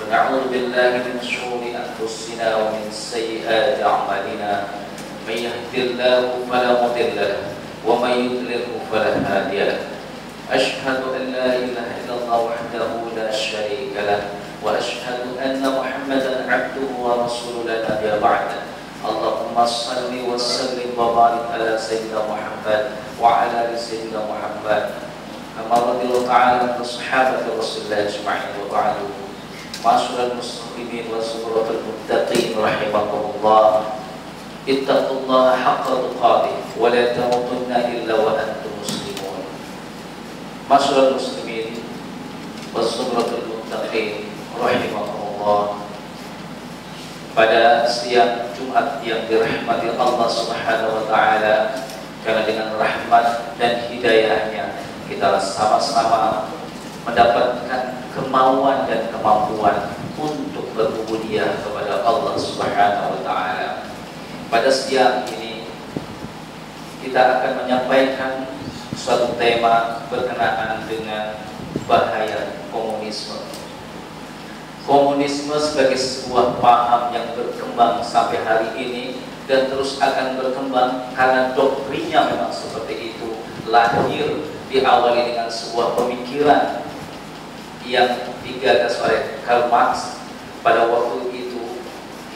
ونعوذ بالله من شرور أنفسنا ومن سيئات أعمالنا من يهد الله فلا مضل له ومن يضلل فلا هادي له أشهد أن لا إله إلا الله وحده لا شريك له وأشهد أن محمدا عبده ورسوله لا نبي بعده اللهم صل وسلم وبارك على سيدنا محمد وعلى آل سيدنا محمد كما رضي الله تعالى عن الصحابة رسول الله أجمعين وبعد معاشر المسلمين وسورة المتقين رحمكم الله اتقوا الله حق تقاته ولا تموتن إلا وأنتم مسلمون. معاشر المسلمين وسورة المتقين رحمكم الله. Pada siang Jumat yang dirahmati Allah Subhanahu wa taala, karena dengan rahmat dan hidayahnya kita sama-sama mendapatkan kemauan dan kemampuan untuk berubudiyah kepada Allah Subhanahu wa taala. Pada siang ini kita akan menyampaikan suatu tema berkenaan dengan bahaya komunisme. Komunisme sebagai sebuah paham yang berkembang sampai hari ini dan terus akan berkembang karena doktrinnya memang seperti itu, lahir diawali dengan sebuah pemikiran yang digagas oleh Karl Marx pada waktu itu,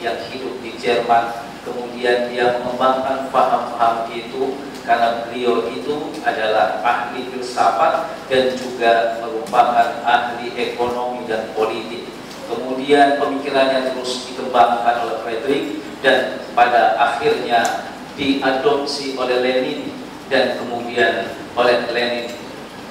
yang hidup di Jerman. Kemudian dia mengembangkan paham-paham itu karena beliau itu adalah ahli filsafat dan juga merupakan ahli ekonomi dan politik. Kemudian pemikirannya terus dikembangkan oleh Friedrich dan pada akhirnya diadopsi oleh Lenin dan kemudian oleh Lenin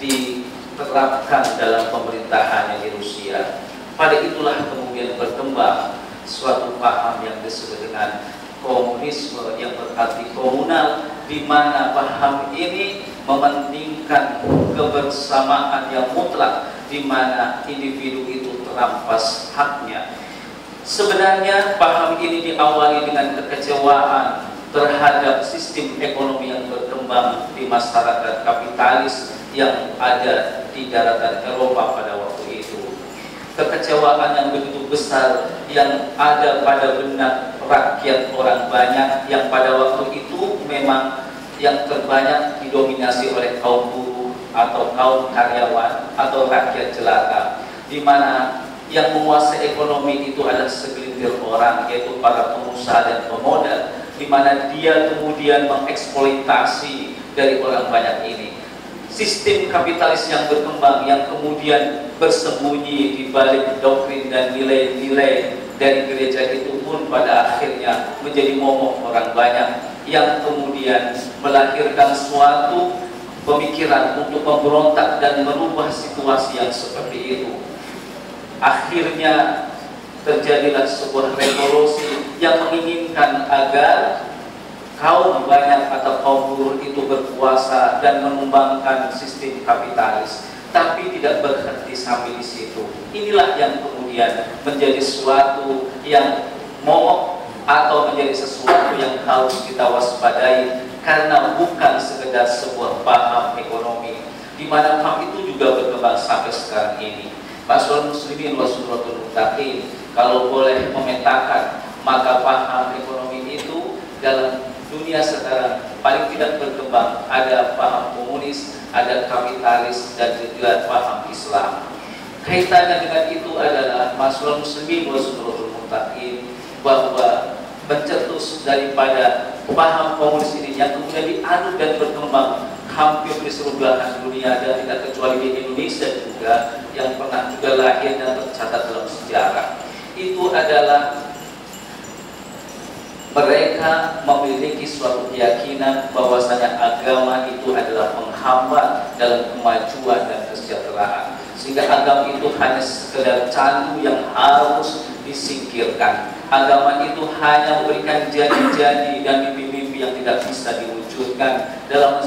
diterapkan dalam pemerintahannya di Rusia. Pada itulah kemudian berkembang suatu paham yang disebut dengan komunisme, yang berarti komunal, di mana paham ini mementingkan kebersamaan yang mutlak, di mana individu itu terampas haknya. Sebenarnya paham ini diawali dengan kekecewaan terhadap sistem ekonomi yang berkembang di masyarakat kapitalis yang ada di daratan Eropa pada waktu itu. Kekecewaan yang begitu besar yang ada pada benak rakyat orang banyak, yang pada waktu itu memang yang terbanyak didominasi oleh kaum buruh atau kaum karyawan atau rakyat jelata, di mana yang menguasai ekonomi itu adalah segelintir orang, yaitu para pengusaha dan pemodal, di mana dia kemudian mengeksploitasi dari orang banyak ini. Sistem kapitalis yang berkembang yang kemudian bersembunyi di balik doktrin dan nilai-nilai dari gereja itu pun pada akhirnya menjadi momok orang banyak, yang kemudian melahirkan suatu pemikiran untuk memberontak dan merubah situasi yang seperti itu. Akhirnya terjadilah sebuah revolusi yang menginginkan agar kaum banyak atau kaum buruh itu berkuasa dan mengembangkan sistem kapitalis, tapi tidak berhenti sampai di situ. Inilah yang kemudian menjadi sesuatu yang momok atau menjadi sesuatu yang harus kita waspadai, karena bukan sekedar sebuah paham ekonomi, di mana paham itu juga berkembang sampai sekarang ini. Masyaallah muslimin wa suratul muttaqin, kalau boleh memetakan, maka paham ekonomi itu dalam dunia sekarang paling tidak berkembang ada paham komunis, ada kapitalis, dan juga paham Islam. Kaitannya dengan itu adalah masyaallah muslimin wa suratul muttaqin, bahwa mencetus daripada paham komunis ini yang kemudian diaduk dan berkembang hampir di seluruh belahan dunia, dan tidak kecuali di Indonesia juga, yang pernah juga lahir dan tercatat dalam sejarah, itu adalah mereka memiliki suatu keyakinan bahwasanya agama itu adalah penghambat dalam kemajuan dan kesejahteraan, sehingga agama itu hanya sekedar candu yang harus disingkirkan. Agama itu hanya memberikan janji-janji dan mimpi-mimpi yang tidak bisa diwujudkan dalam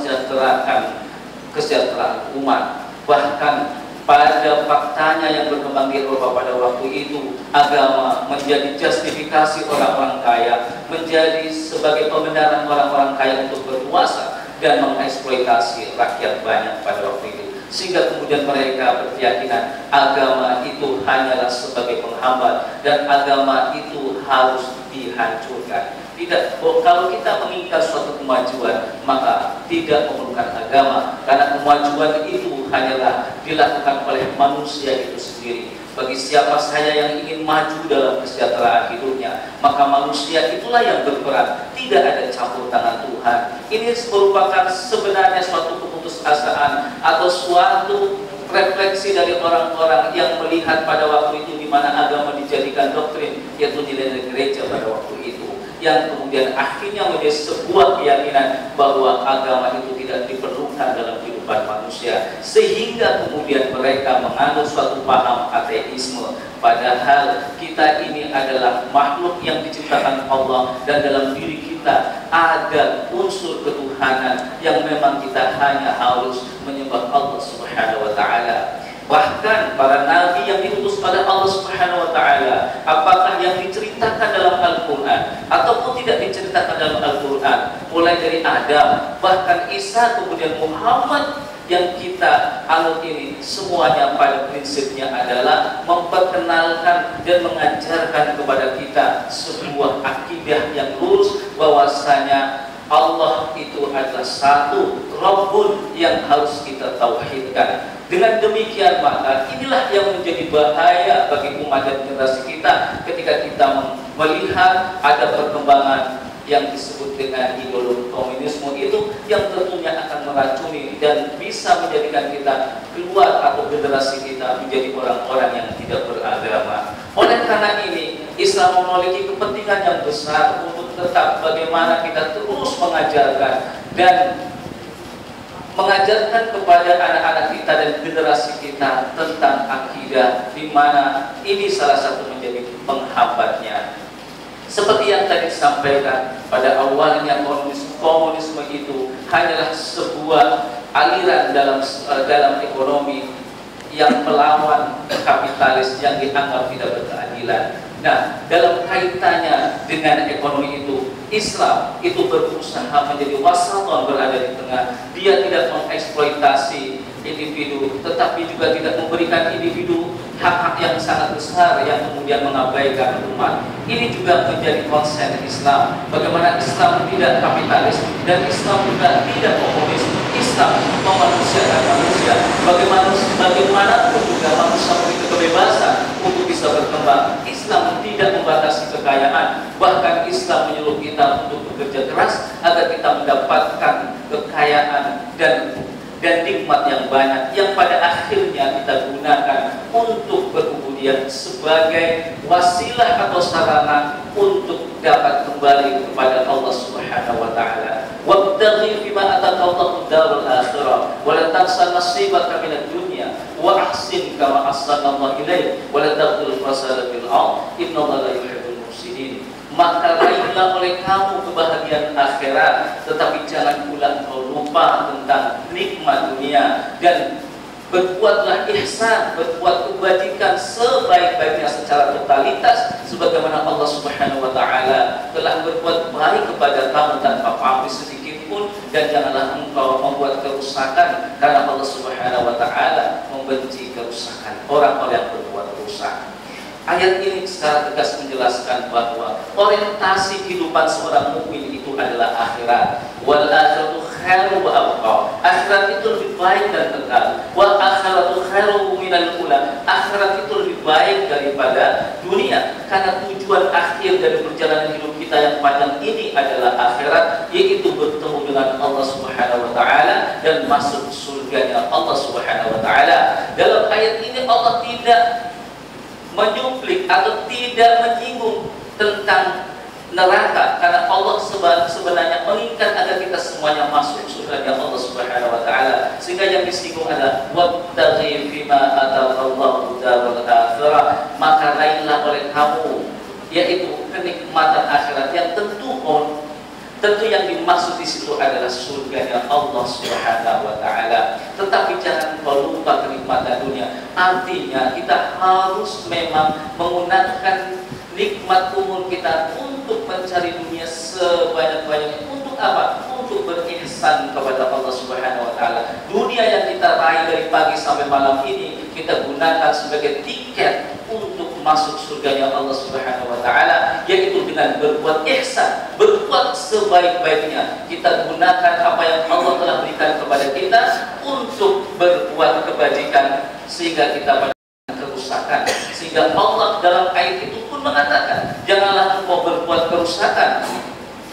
kesejahteraan umat. Bahkan pada faktanya yang berkembang di Eropa pada waktu itu, agama menjadi justifikasi orang-orang kaya, menjadi sebagai pembenaran orang-orang kaya untuk berkuasa dan mengeksploitasi rakyat banyak pada waktu itu. sehingga kemudian mereka berkeyakinan agama itu hanyalah sebagai penghambat dan agama itu harus dihancurkan. Tidak, kalau kita menginginkan suatu kemajuan maka tidak memerlukan agama, karena kemajuan itu hanyalah dilakukan oleh manusia itu sendiri. Bagi siapa saya yang ingin maju dalam kesejahteraan hidupnya, maka manusia itulah yang berperan, tidak ada campur tangan Tuhan. Ini merupakan sebenarnya suatu keputusasaan atau suatu refleksi dari orang-orang yang melihat pada waktu itu di mana agama dijadikan doktrin, yaitu nilai gereja pada waktu itu, yang kemudian akhirnya menjadi sebuah keyakinan bahwa agama itu tidak diperlukan dalam kehidupan manusia, sehingga kemudian mereka menganut suatu paham ateisme. Padahal kita ini adalah makhluk yang diciptakan Allah, dan dalam diri kita ada unsur ketuhanan yang memang kita hanya harus menyembah Allah Subhanahu wa Ta'ala. Bahkan para nabi yang diutus pada Allah Subhanahu wa Ta'ala, apakah yang diceritakan dalam Al-Quran ataupun tidak diceritakan dalam Al-Quran, mulai dari Adam, bahkan Isa, kemudian Muhammad yang kita anut ini, semuanya pada prinsipnya adalah memperkenalkan dan mengajarkan kepada kita sebuah akidah yang lurus, bahwasanya Allah itu adalah satu, Rabbun, yang harus kita tauhidkan. Dengan demikian maka inilah yang menjadi bahaya bagi umat dan generasi kita ketika kita melihat ada perkembangan yang disebut dengan ideologi komunisme itu, yang tentunya akan meracuni dan bisa menjadikan kita keluar atau generasi kita menjadi orang-orang yang tidak beragama. Oleh karena ini, Islam memiliki kepentingan yang besar untuk tetap bagaimana kita terus mengajarkan dan mengajarkan kepada anak-anak kita dan generasi kita tentang akidah, di mana ini salah satu menjadi penghambatnya. Seperti yang tadi disampaikan pada awalnya, komunisme itu hanyalah sebuah aliran dalam ekonomi yang melawan kapitalis yang dianggap tidak berkeadilan. Nah, dalam kaitannya dengan ekonomi itu, Islam itu berusaha menjadi wasaton, berada di tengah. Dia tidak mengeksploitasi individu, tetapi juga tidak memberikan individu hak-hak yang sangat besar yang kemudian mengabaikan umat. Ini juga menjadi konsen Islam. Bagaimana Islam tidak kapitalis dan Islam juga tidak komunis. Islam memanusiakan manusia. Bagaimana juga manusia memiliki kebebasan untuk bisa berkembang. Islam tidak membatasi kekayaan, bahkan Islam menyuruh kita untuk bekerja keras agar kita mendapatkan kekayaan dan nikmat yang banyak, yang pada akhirnya kita gunakan untuk berubudiyah sebagai wasilah atau sarana untuk dapat kembali kepada Allah Subhanahu wa Ta'ala. Wabtaghi fima ataqallahu darul akhirah wa la tansa nasibaka minad dunya wa ahsin kama ahsanallahu ilaik wa la tabghil fasada fil ardh innallaha la yuhibbul mufsidin. Maka raihlah oleh kamu kebahagiaan akhirat, tetapi jangan pula kau lupa tentang nikmat dunia, dan berbuatlah ihsan, berbuat kebajikan sebaik-baiknya secara totalitas, sebagaimana Allah Subhanahu wa Ta'ala telah berbuat baik kepada kamu tanpa pamrih sedikit pun, dan janganlah engkau membuat kerusakan, karena Allah Subhanahu wa Ta'ala membenci kerusakan, orang-orang yang berbuat rusak. Ayat ini secara tegas menjelaskan bahwa orientasi kehidupan seorang mukmin itu adalah akhirat. Wal akhiratu khairu wa abqa. Akhirat itu lebih baik dan kekal. Wal akhiratu khairu minal ula. Akhirat itu lebih baik daripada dunia. Karena tujuan akhir dari perjalanan hidup kita yang panjang ini adalah akhirat, yaitu bertemu dengan Allah Subhanahu wa Ta'ala dan masuk surganya Allah Subhanahu wa Ta'ala. Dalam ayat ini Allah tidak menyuplik atau tidak menyinggung tentang neraka, karena Allah sebenarnya menginginkan agar kita semuanya masuk surga Allah Subhanahu wa Ta'ala. Sehingga yang disinggung adalah wabtaghi fima ataqallahu darul akhirah, maka raihlah oleh kamu, yaitu kenikmatan akhirat yang tentu yang dimaksud di situ adalah surganya Allah Subhanahu wa Ta'ala. Tetapi jangan kau lupa kenikmatan dunia. Artinya kita harus memang menggunakan nikmat umur kita untuk mencari dunia sebanyak-banyaknya. Untuk apa? Untuk berihsan kepada Allah Subhanahu wa Ta'ala. Dunia yang kita raih dari pagi sampai malam ini kita gunakan sebagai tiket untuk masuk surganya Allah Subhanahu wa taala, yaitu dengan berbuat ihsan, berbuat sebaik-baiknya. Kita gunakan apa yang Allah telah berikan kepada kita untuk berbuat kebajikan sehingga kita pada kerusakan. Sehingga Allah dalam ayat itu pun mengatakan, janganlah engkau berbuat kerusakan,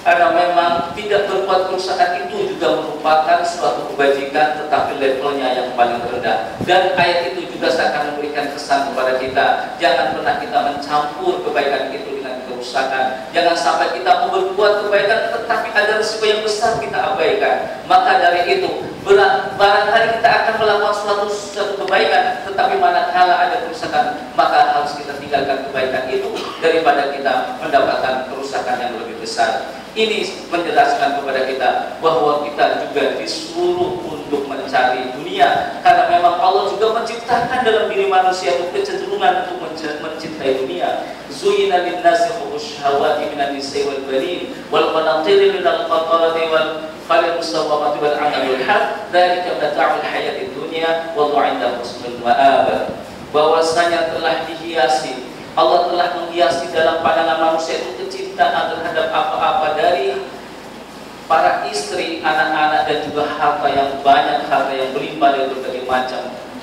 karena memang tidak berbuat kerusakan itu juga merupakan suatu kebajikan, tetapi levelnya yang paling rendah. Dan ayat itu juga akan memberikan kesan kepada kita, jangan pernah kita mencampur kebaikan itu dengan kerusakan. Jangan sampai kita mau berbuat kebaikan tetapi ada risiko yang besar kita abaikan. Maka dari itu barangkali kita akan melakukan suatu kebaikan, tetapi manakala ada kerusakan, maka harus kita tinggalkan kebaikan itu daripada kita mendapatkan kerusakan yang lebih besar. Ini menjelaskan kepada kita bahwa kita juga disuruh untuk mencari dunia, karena memang Allah juga menciptakan dalam diri manusia itu kecenderungan untuk mencintai dunia. Zuyina lin-nasi hubbush shahawati minan nisa'i wal banin wal qanatir minal qatarati wal qalil musawwamati wal 'anil harth dzalika mata'ul hayatid dunya wallahu 'inda husnul ma'ab. Bahwasanya telah dihiasi, Allah telah menghiasi dalam pandangan manusia itu kecintaan terhadap apa-apa dari para istri, anak-anak, dan juga harta yang banyak, harta yang berlimpah dari berbagai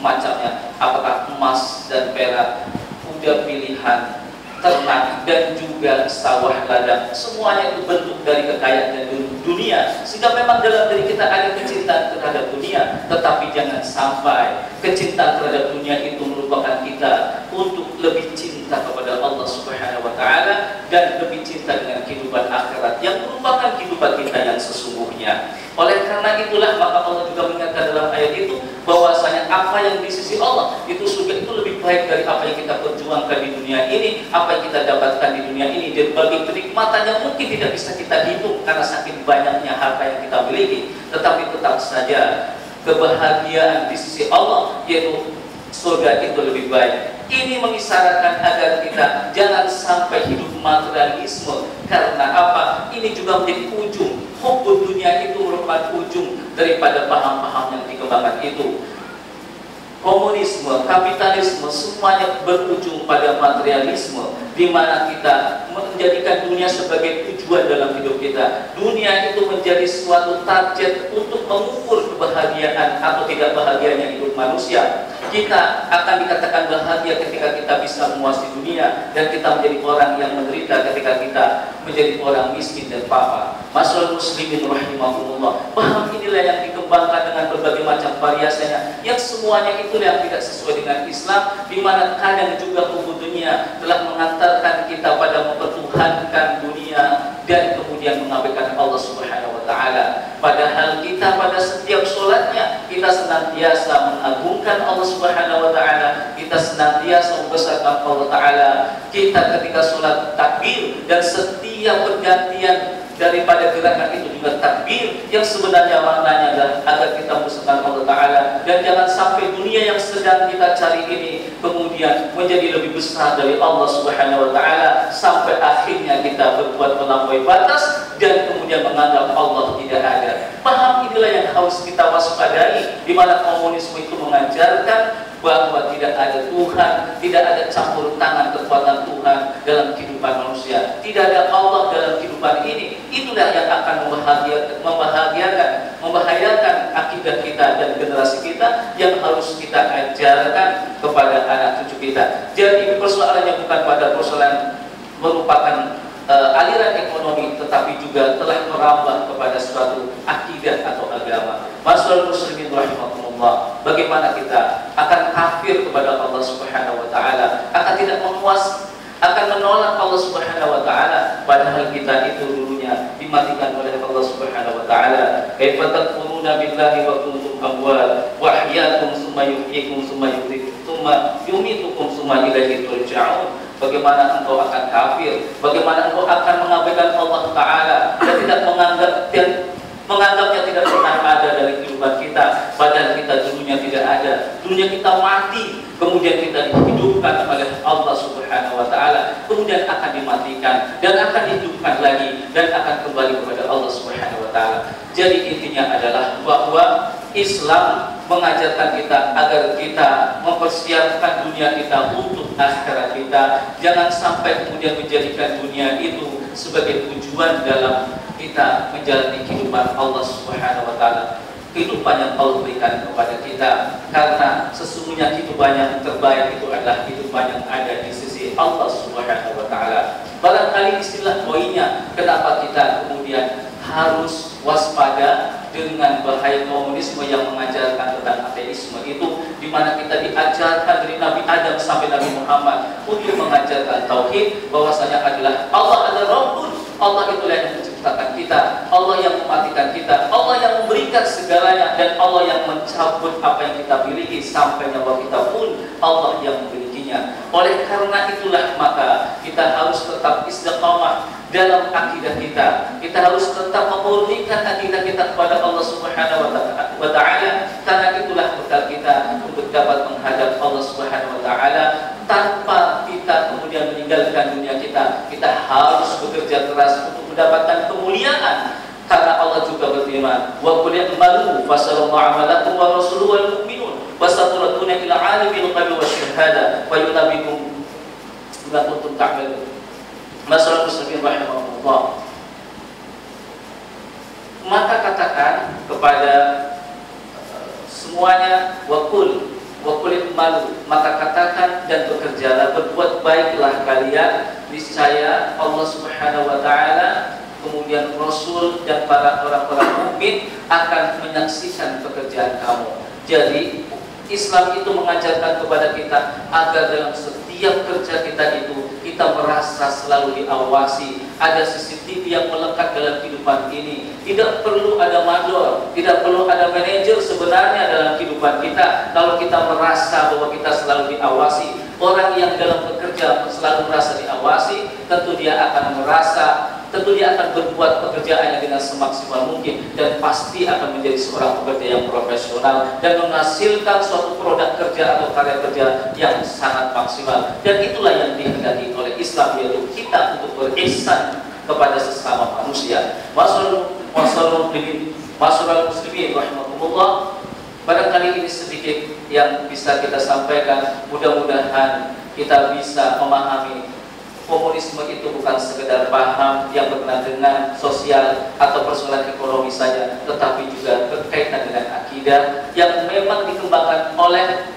macamnya, apakah emas dan perak, kuda pilihan, ternak, dan juga sawah ladang. Semuanya itu bentuk dari kekayaan dan dunia. Sehingga memang dalam diri kita ada kecintaan terhadap dunia, tetapi jangan sampai kecintaan terhadap dunia itu merupakan kita untuk lebih cinta kepada Allah Subhanahu wa taala dan lebih cinta dengan kehidupan akhirat yang merupakan kehidupan kita yang sesungguhnya. Oleh karena itulah maka Allah juga mengingatkan dalam ayat itu bahwasanya apa yang di sisi Allah itu surga itu lebih baik dari apa yang kita perjuangkan di dunia ini, apa yang kita dapatkan di dunia ini. Dan bagi kenikmatan yang mungkin tidak bisa kita hitung karena saking banyaknya harta yang kita miliki, tetapi tetap saja kebahagiaan di sisi Allah yaitu surga itu lebih baik. Ini mengisyaratkan agar kita jangan sampai hidup materialisme. Karena apa? Ini juga menjadi ujung. Hubbud dunia itu merupakan ujung daripada paham-paham yang dikembangkan itu. Komunisme, kapitalisme, semuanya berujung pada materialisme, di mana kita menjadikan dunia sebagai tujuan dalam hidup kita. Dunia itu menjadi suatu target untuk mengukur kebahagiaan atau tidak bahagianya hidup manusia. Kita akan dikatakan bahagia ketika kita bisa menguasai dunia, dan kita menjadi orang yang menderita ketika kita menjadi orang miskin dan papa. Masyaallah muslimin rahimahumullah. Paham inilah yang dikembangkan dengan berbagai macam variasinya, yang semuanya itu yang tidak sesuai dengan Islam, di mana kadang juga hubbud dunia telah mengantarkan kita pada mempertuhankan dunia dan kemudian mengabaikan Allah Subhanahu wa taala. Padahal kita pada setiap sholatnya kita senantiasa mengagungkan Allah Subhanahu wa taala, kita senantiasa membesarkan Allah taala. Kita ketika sholat takbir, dan setiap pergantian daripada gerakan itu juga takbir, yang sebenarnya maknanya adalah agar kita membesarkan Allah taala, dan jangan sampai dunia yang sedang kita cari ini kemudian menjadi lebih besar dari Allah Subhanahu wa taala sampai akhirnya kita berbuat melampaui batas dan kemudian menganggap Allah tidak ada. Paham inilah yang harus kita waspadai, di mana komunisme itu mengajarkan bahwa tidak ada Tuhan, tidak ada campur tangan kekuatan Tuhan dalam kehidupan manusia, tidak ada Allah dalam kehidupan ini. Itulah yang akan membahayakan akidah kita dan generasi kita, yang harus kita ajarkan kepada anak cucu kita. Jadi persoalannya bukan pada persoalan merupakan aliran ekonomi, tetapi juga telah merambah kepada suatu akidah atau agama. Masyaallah muslimin rahimahumullah, bagaimana kita akan kafir kepada Allah Subhanahu wa taala, akan tidak memuas, akan menolak Allah Subhanahu wa taala, padahal kita itu dulunya dimatikan oleh Allah Subhanahu wa taala. Kaifa takfuruna billahi wa kuntum amwat wa ahyaakum tsumma yuhyikum tsumma yumitukum tsumma ilaihi turja'un. Bagaimana engkau akan kafir, bagaimana engkau akan mengabaikan Allah taala dan tidak menganggapnya tidak pernah ada dari kehidupan kita, padahal kita dulunya tidak ada. Dunia kita mati, kemudian kita dihidupkan oleh Allah Subhanahu wa taala, kemudian akan dimatikan dan akan dihidupkan lagi dan akan kembali kepada Allah Subhanahu wa taala. Jadi intinya adalah bahwa Islam mengajarkan kita agar kita mempersiapkan dunia kita untuk akhirat kita. Jangan sampai kemudian menjadikan dunia itu sebagai tujuan dalam kita menjalani kehidupan Allah Subhanahu wa taala. Kehidupan yang Allah berikan kepada kita, karena sesungguhnya kehidupan yang terbaik itu adalah kehidupan yang ada di sisi Allah Subhanahu wa taala. Barangkali istilah poinnya kenapa kita kemudian harus waspada dengan bahaya komunisme yang mengajarkan tentang ateisme itu, di mana kita diajarkan dari Nabi Adam sampai Nabi Muhammad untuk mengajarkan tauhid, bahwasanya adalah Allah adalah Rabbun, Allah itulah yang menciptakan kita, Allah yang mematikan kita, Allah yang memberikan segalanya, dan Allah yang mencabut apa yang kita miliki sampai nyawa kita pun Allah yang memilikinya. Oleh karena itulah maka kita harus tetap istiqamah dalam akidah kita. Kita harus tetap memurnikan akidah kita kepada Allah Subhanahu wa taala, karena itulah bekal kita untuk dapat menghadap Allah Subhanahu wa taala tanpa kita kemudian meninggalkan dunia kita. Kita harus bekerja keras untuk mendapatkan kemuliaan, karena Allah juga berfirman, wa qul i'malu fasallallahu amalakum wa rasuluhu wal mu'minun wasaturaduna ila alimil ghaibi wasyahada wa yunabbiukum bima kuntum ta'malun. Masyaallah muslimin rahimahullah. Maka katakan kepada semuanya, wa qul i'malu, maka katakan dan bekerjalah, berbuat baiklah kalian, niscaya Allah Subhanahu wa taala, kemudian Rasul dan para orang-orang mukmin akan menyaksikan pekerjaan kamu. Jadi Islam itu mengajarkan kepada kita agar dalam setiap kerja kita itu kita merasa selalu diawasi. Ada CCTV yang melekat dalam kehidupan ini. Tidak perlu ada mandor, tidak perlu ada manajer sebenarnya dalam kehidupan kita. Kalau kita merasa bahwa kita selalu diawasi, orang yang dalam bekerja selalu merasa diawasi, tentu dia akan berbuat pekerjaannya dengan semaksimal mungkin, dan pasti akan menjadi seorang pekerja yang profesional dan menghasilkan suatu produk kerja atau karya kerja yang sangat maksimal. Dan itulah yang dihendaki oleh Islam, yaitu kita untuk berihsan kepada sesama manusia. Masyaallah muslimin rahimakumullah. Barangkali ini sedikit yang bisa kita sampaikan. Mudah-mudahan kita bisa memahami komunisme itu bukan sekedar paham yang berkenaan dengan sosial atau persoalan ekonomi saja, tetapi juga berkaitan dengan akidah yang memang dikembangkan oleh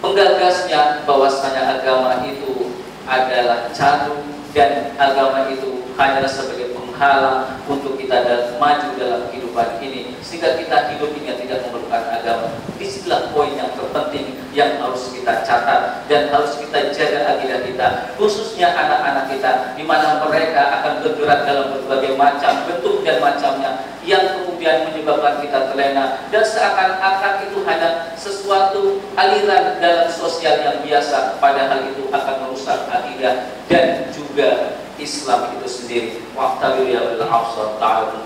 penggagasnya, bahwasanya agama itu adalah candu dan agama itu hanyalah sebagai penghalang untuk kita maju dalam kehidupan ini, sehingga kita hidup ini tidak memerlukan agama. Disitulah poin yang terpenting yang harus kita catat dan harus kita jaga akidah kita, khususnya anak-anak kita, di mana mereka akan bergerak dalam berbagai macam bentuk dan macamnya yang kemudian menyebabkan kita terlena, dan seakan-akan itu hanya sesuatu aliran dalam sosial yang biasa, padahal itu akan merusak akidah dan juga Islam itu sendiri. Waqtabiru ya bil absar ta'ala